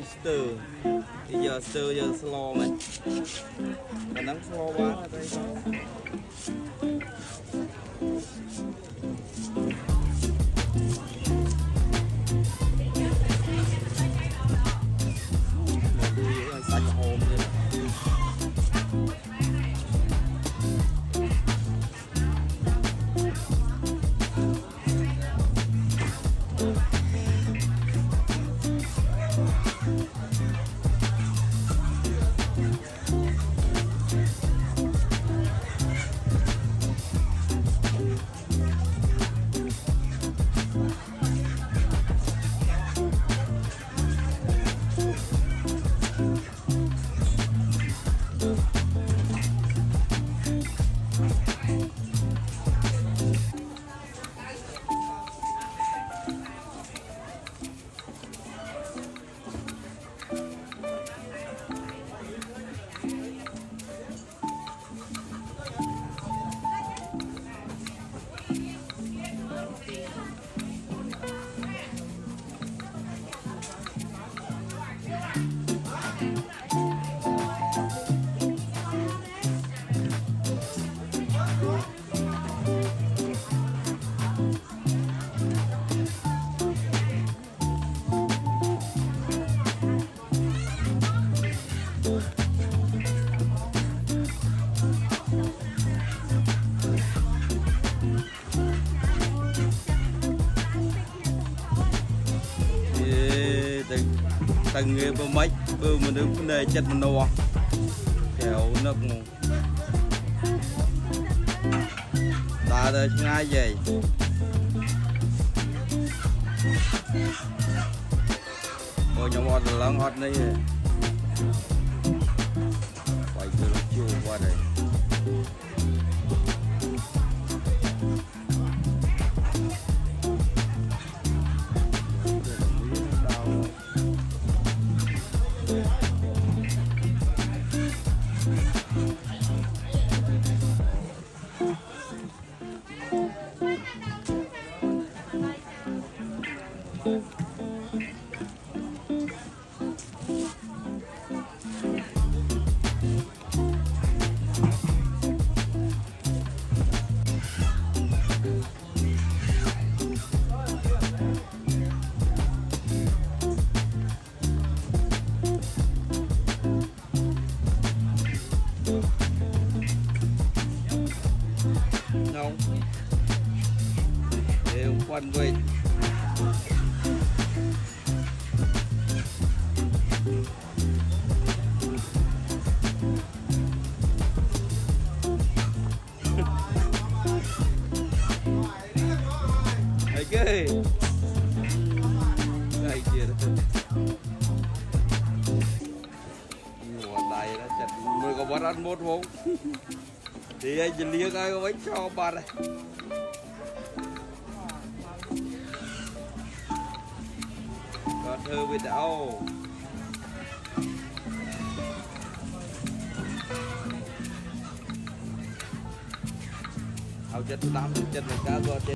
stir bây giờ stir giờ slow mày còn nắng slow quá là đây đó sạch hồn đi từng người bơm mấy bơm mình đứng đây chết mình đâu kéo nước ta đây ngay vậy ôi nhóm họ lớn hót đấy quay từ chiều qua đây không đều quanh vậy cái đây kia đó mùa này đó chặt mới có bắt ăn một không thì anh chỉ liếc ai có bánh cho bà này còn thơ với đảo ao chất lắm chất là cá có chết